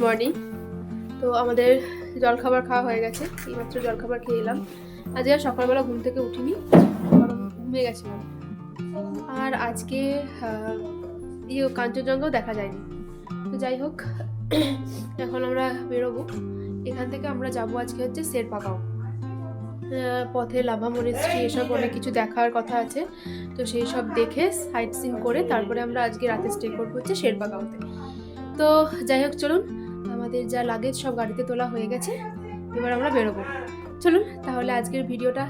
Morning. তো আমাদের জলখাবার খাওয়া হয়ে গেছে, এইমাত্র জলখাবার খেয়ে এলাম। আজকে আর সকালবেলা ঘুম থেকে উঠিনি, কারণ ঘুমিয়ে গেছিলাম। আর আজকে কাঞ্চনজঙ্ঘাও দেখা যায়নি। তো যাই হোক, এখন আমরা বেরোবো এখান থেকে। আমরা যাবো আজকে হচ্ছে শেরপাগাঁও। পথে লাভা মনেস্ট্রি এসব অনেক কিছু দেখার কথা আছে, তো সেই সব দেখে সাইট সিন করে তারপরে আমরা আজকে রাতে স্টে করবো হচ্ছে শেরপাগাঁওতে। তো যাই হোক, চলুন, আমাদের যা লাগেজ সব গাড়িতে তোলা হয়ে গেছে, এবার আমরা বেরোবো। চলুন তাহলে আজকের ভিডিওটা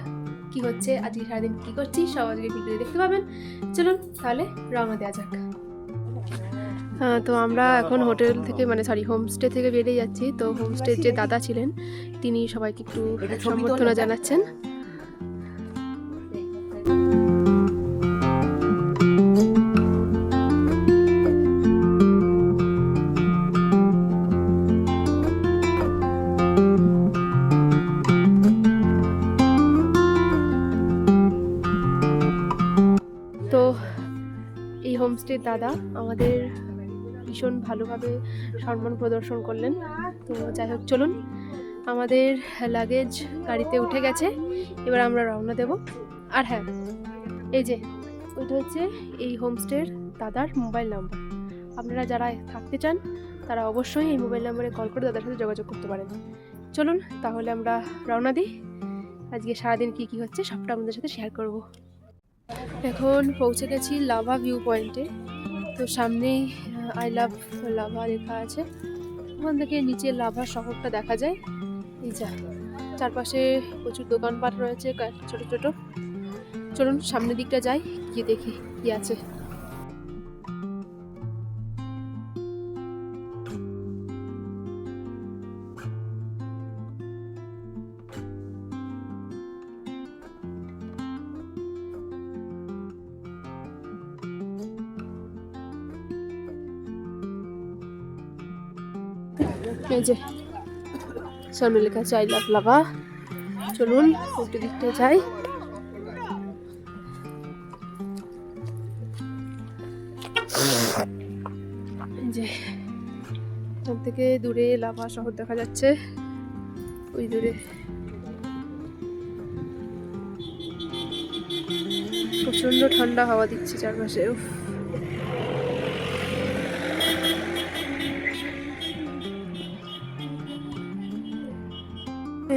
কি হচ্ছে, আজকে সারাদিন কি করছি সব আজকের ভিডিও দেখতে পাবেন। চলুন তাহলে রওনা দেওয়া যাক। তো আমরা এখন হোটেল থেকে হোমস্টে থেকে বেরিয়ে যাচ্ছি। তো হোমস্টের যে দাদা ছিলেন তিনি সবাইকে একটু সম্বর্ধনা জানাচ্ছেন। তো এই হোমস্টের দাদা আমাদের ভীষণ ভালোভাবে সম্মান প্রদর্শন করলেন। তো যাই হোক, চলুন, আমাদের লাগেজ গাড়িতে উঠে গেছে, এবার আমরা রওনা দেব। আর হ্যাঁ, এই যে ওইটা হচ্ছে এই হোমস্টের দাদার মোবাইল নাম্বার। আপনারা যারা থাকতে চান তারা অবশ্যই এই মোবাইল নাম্বারে কল করে দাদার সাথে যোগাযোগ করতে পারেন। চলুন তাহলে আমরা রওনা দিই। আজকে সারাদিন কি কি হচ্ছে সবটা আপনাদের সাথে শেয়ার করব। এখন পৌঁছে গেছি লাভা ভিউ পয়েন্টে। তো সামনেই আই লাভ লাভা লেখা আছে, ওখান থেকে নিচে লাভা শহরটা দেখা যায়। এই যা চারপাশে প্রচুর দোকানপাট রয়েছে ছোট ছোট। চলুন সামনের দিকটা যাই, গিয়ে দেখি কি আছে। এই যে সামনে লেখা আছে আই লাভ লাভা। চলুন উল্টো দিকটা যাই। যে এখান থেকে দূরে লাভা শহর দেখা যাচ্ছে, ওই দূরে প্রচন্ড ঠান্ডা হাওয়া দিচ্ছে চারপাশে।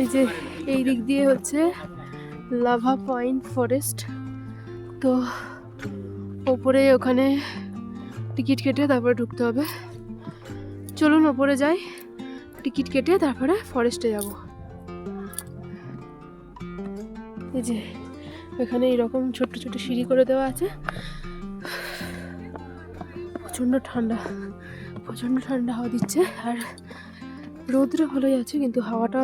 এই যে এই দিক দিয়ে হচ্ছে লাভা পয়েন্ট ফরেস্ট। তো ওপরে ওখানে টিকিট কেটে তারপরে ঢুকতে হবে। চলুন ওপরে যাই, টিকিট কেটে তারপরে ফরেস্টে যাব। এই যে এখানে এইরকম ছোট্ট ছোট সিঁড়ি করে দেওয়া আছে। প্রচণ্ড ঠান্ডা হাওয়া দিচ্ছে, আর রোদটা ভালোই আছে কিন্তু হাওয়াটা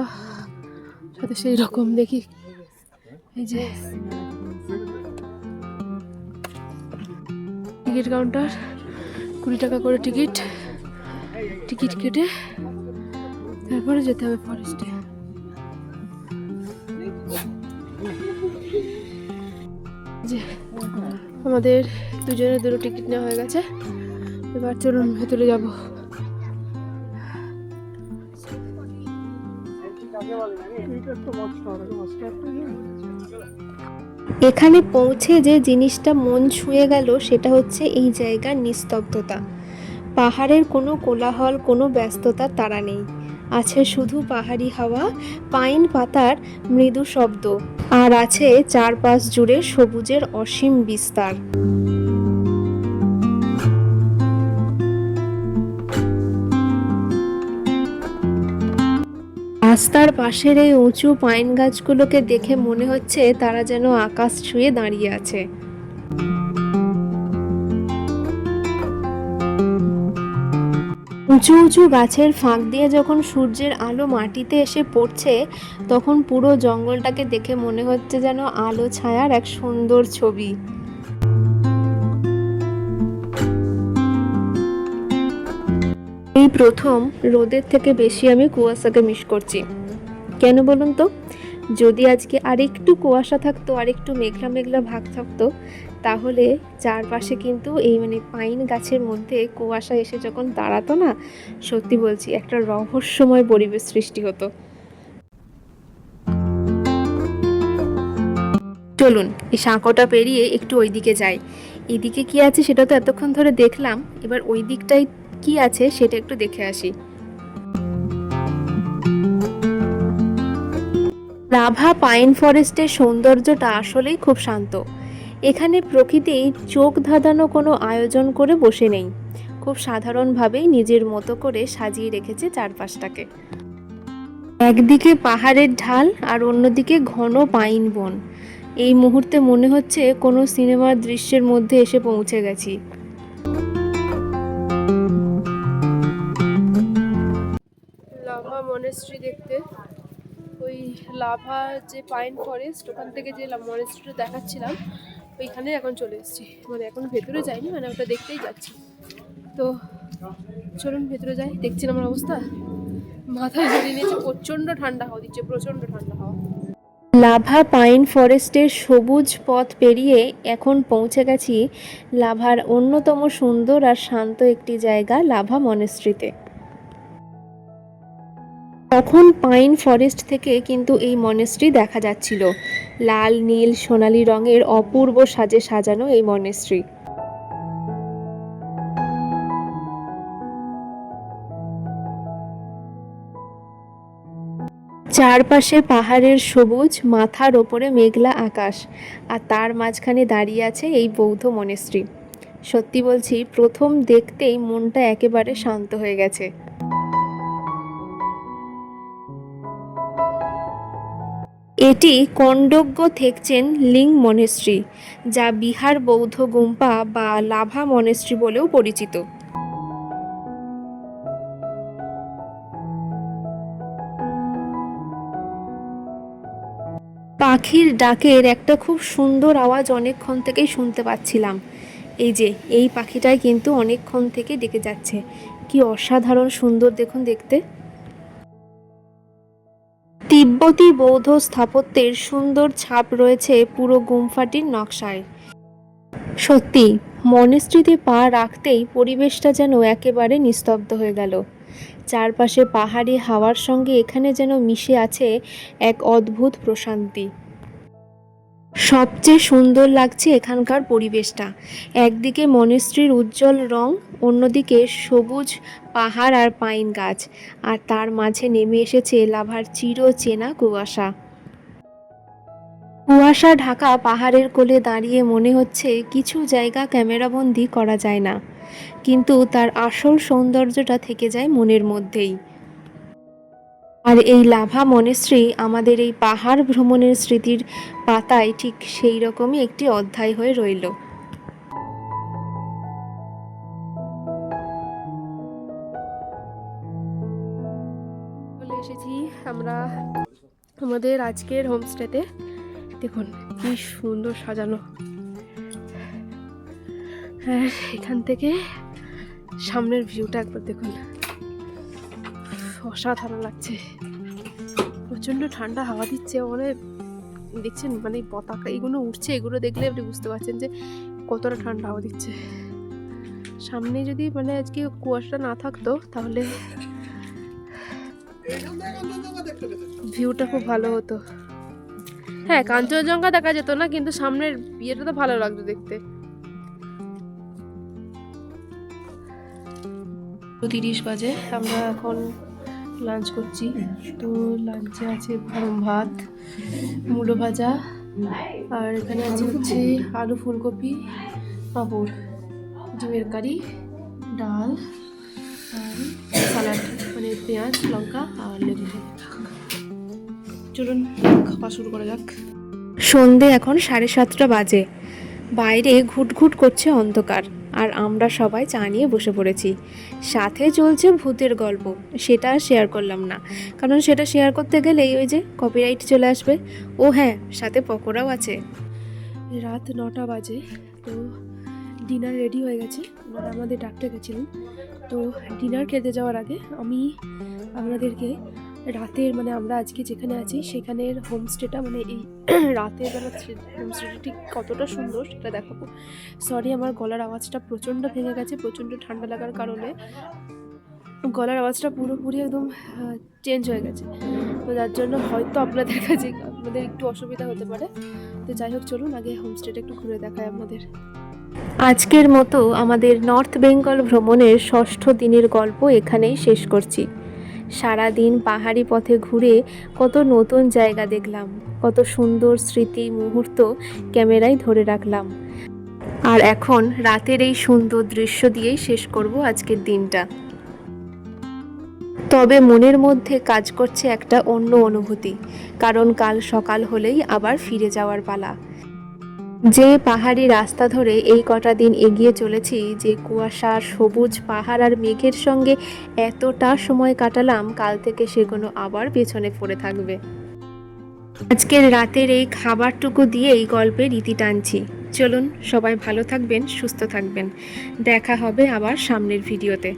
সাথে সেই রকম। দেখি এই যে টিকিট কাউন্টার, 20 টাকা করে টিকিট কেটে তারপরে যেতে হবে ফরেস্টে। যে আমাদের দুজনের দুটো টিকিট নেওয়া হয়ে গেছে, এবার চলুন ভেতরে যাব। এখানে পৌঁছে যে জিনিসটা মন ছুঁয়ে গেল সেটা হচ্ছে এই জায়গার নিস্তব্ধতা। পাহাড়ের কোনো কোলাহল, কোনো ব্যস্ততার তাড়া নেই, আছে শুধু পাহাড়ি হাওয়া, পাইন পাতার মৃদু শব্দ, আর আছে চারপাশ জুড়ে সবুজের অসীম বিস্তার। রাস্তার পাশের এই উঁচু পাইন গাছগুলোকে দেখে মনে হচ্ছে তারা যেন আকাশ ছুঁয়ে দাঁড়িয়ে আছে। উঁচু উঁচু গাছের ফাঁক দিয়ে যখন সূর্যের আলো মাটিতে এসে পড়ছে, তখন পুরো জঙ্গলটাকে দেখে মনে হচ্ছে যেন আলো ছায়ার এক সুন্দর ছবি। এই প্রথম রোদের থেকে বেশি আমি কুয়াশাকে মিস করছি। কেন বলুন তো? যদি আজকে আরেকটু কুয়াশা থাকতো, আরেকটু মেঘলা মেঘলা ভাগ থাকতো, তাহলে চারপাশে কিন্তু এই মানে পাইন গাছের মধ্যে কুয়াশা এসে যখন দাঁড়াতো না, সত্যি বলছি একটা রহস্যময় পরিবেশ সৃষ্টি হতো। চলুন এই সাঁকোটা পেরিয়ে একটু ওইদিকে যাই। এদিকে কি আছে সেটা তো এতক্ষণ ধরে দেখলাম, এবার ওই দিকটায় কি আছে সেটা একটু দেখে আসি। লাভা পাইন ফরেস্টের সৌন্দর্যটা আসলেই খুব শান্ত। এখানে প্রকৃতি চোখ ধাঁধানো কোনো আয়োজন করে বসে নেই, খুব সাধারণভাবেই নিজের মতো করে সাজিয়ে রেখেছে চারপাশটাকে। একদিকে পাহাড়ের ঢাল আর অন্যদিকে ঘন পাইন বন। এই মুহূর্তে মনে হচ্ছে কোনো সিনেমার দৃশ্যের মধ্যে এসে পৌঁছে গেছি। লাভা মনেস্ট্রি দেখতে, ওই লাভা যে পাইন ফরেস্ট ওখান থেকে যে মনেস্ট্রিটা দেখাচ্ছিলাম ওইখানে এখন চলে এসেছি। মানে এখন ভেতরে যাইনি, মানে ওটা দেখতেই যাচ্ছি। তো চলুন ভেতরে যাই। দেখছেন আমার অবস্থা, মাথায় জড়িয়ে নিয়েছে, প্রচণ্ড ঠান্ডা হাওয়া দিচ্ছে, প্রচণ্ড ঠান্ডা হাওয়া। লাভা পাইন ফরেস্টের সবুজ পথ পেরিয়ে এখন পৌঁছে গেছি লাভার অন্যতম সুন্দর আর শান্ত একটি জায়গা, লাভা মনেস্ট্রিতে। তখন পাইন ফরেস্ট থেকে কিন্তু এই মনেস্ট্রি দেখা যাচ্ছিল, লাল নীল সোনালী রঙের অপূর্ব সাজে সাজানো এই মনেস্ট্রি। চারপাশে পাহাড়ের সবুজ, মাথার ওপরে মেঘলা আকাশ, আর তার মাঝখানে দাঁড়িয়ে আছে এই বৌদ্ধ মনেস্ট্রি। সত্যি বলছি, প্রথম দেখতেই মনটা একেবারে শান্ত হয়ে গেছে। এটি কন্ডোগ্য থেকচেন লিং মনেস্ট্রি, যা বিহার বৌদ্ধ গুম্পা বা লাভা মনেস্ট্রি বলেও পরিচিত। পাখির ডাকের একটা খুব সুন্দর আওয়াজ অনেকক্ষণ থেকেই শুনতে পাচ্ছিলাম। এই যে এই পাখিটাই কিন্তু অনেকক্ষণ থেকে ডেকে যাচ্ছে। কি অসাধারণ সুন্দর দেখুন দেখতে। তিব্বতী বৌদ্ধ স্থাপত্যের সুন্দর ছাপ রয়েছে পুরো গুম্ফাটির নকশায়। সত্যি মনেস্ট্রিতে পা রাখতেই পরিবেশটা যেন একেবারে নিস্তব্ধ হয়ে গেল। চারপাশে পাহাড়ি হাওয়ার সঙ্গে এখানে যেন মিশে আছে এক অদ্ভুত প্রশান্তি। সবচেয়ে সুন্দর লাগছে এখানকার পরিবেশটা। একদিকে মনেস্ট্রির উজ্জ্বল রং, অন্যদিকে সবুজ পাহাড় আর পাইন গাছ, আর তার মাঝে নেমে এসেছে লাভার চিরচেনা কুয়াশা। কুয়াশা ঢাকা পাহাড়ের কোলে দাঁড়িয়ে মনে হচ্ছে কিছু জায়গা ক্যামেরাবন্দি করা যায় না, কিন্তু তার আসল সৌন্দর্যটা থেকে যায় মনের মধ্যেই। আর এই লাভা মনেস্ট্রি আমাদের এই পাহাড় ভ্রমণের স্মৃতির পাতায় ঠিক সেই রকমই একটি অধ্যায় হয়ে রইল। চলে এসেছি আমরা আমাদের আজকের হোমস্টেতে। দেখুন কি সুন্দর সাজানো, আর এখান থেকে সামনের ভিউটা একবার দেখুন, অসাধারণ লাগছে। প্রচণ্ড ঠান্ডা হাওয়া দিচ্ছে, মানে দেখছেন মানে পতাকা এগুলো উঠছে, এগুলো দেখলে আপনি বুঝতে পারছেন যে কতটা ঠান্ডা হাওয়া দিচ্ছে। সামনে যদি মানে আজকে কুয়াশা না থাকতো তাহলে ভিউটা খুব ভালো হতো। হ্যাঁ, কাঞ্চনজঙ্ঘা দেখা যেত না, কিন্তু সামনের ইয়েটা তো ভালো লাগতো দেখতে। 30 বাজে, আমরা এখন লাঞ্চ করছি। তো লাঞ্চে আছে গরম ভাত, মূলো ভাজা, আর এখানে আছে হচ্ছে আলু ফুলকপি, পাঁপড়, ডিমের কারি, ডাল আর স্যালাড, মানে পেঁয়াজ লঙ্কা আর লেবু। চলুন খাওয়া শুরু করা যাক। সন্ধে এখন 7:30 বাজে। বাইরে ঘুটঘুট করছে অন্ধকার, আর আমরা সবাই চা নিয়ে বসে পড়েছি। সাথে চলছে ভূতের গল্প। সেটা আর শেয়ার করলাম না, কারণ সেটা শেয়ার করতে গেলেই ওই যে কপিরাইট চলে আসবে। ও হ্যাঁ, সাথে পকোড়াও আছে। রাত 9টা বাজে, তো ডিনার রেডি হয়ে গেছে। ওনারা আমাদের ডাকতে গেছিলেন। তো ডিনার খেতে যাওয়ার আগে আমি আপনাদেরকে রাতের মানে আমরা আজকে যেখানে আছি সেখানের হোমস্টেটা মানে এই রাতের বেলা হোমস্টেটা ঠিক কতটা সুন্দর সেটা দেখাবো। সরি, আমার গলার আওয়াজটা প্রচণ্ড ভেঙে গেছে, প্রচণ্ড ঠান্ডা লাগার কারণে গলার আওয়াজটা পুরোপুরি একদম চেঞ্জ হয়ে গেছে। তো যার জন্য হয়তো আপনাদের কাছে আপনাদের একটু অসুবিধা হতে পারে। তো যাই হোক, চলুন আগে হোমস্টেটা একটু ঘুরে দেখায় আপনাদের। আজকের মতো আমাদের নর্থ বেঙ্গল ভ্রমণের 6ষ্ঠ দিনের গল্প এখানেই শেষ করছি। সারা দিন পাহাড়ি পথে ঘুরে কত নতুন জায়গা দেখলাম, কত সুন্দর স্মৃতি মুহূর্ত ক্যামেরায় ধরে রাখলাম। আর এখন রাতের এই সুন্দর দৃশ্য দিয়েই শেষ করব আজকের দিনটা। তবে মনের মধ্যে কাজ করছে একটা অন্য অনুভূতি, কারণ কাল সকাল হলেই আবার ফিরে যাওয়ার পালা। যে পাহাড়ি রাস্তা ধরে এই কটা দিন এগিয়ে চলেছি, যে কুয়াশা, সবুজ পাহাড় আর মেঘের সঙ্গে এতটা সময় কাটালাম, কাল থেকে সেগুলো আবার পেছনে পড়ে থাকবে। আজকের রাতের এই খাবারটুকু দিয়েই গল্পের ইতি টানছি। চলুন, সবাই ভালো থাকবেন, সুস্থ থাকবেন। দেখা হবে আবার সামনের ভিডিওতে।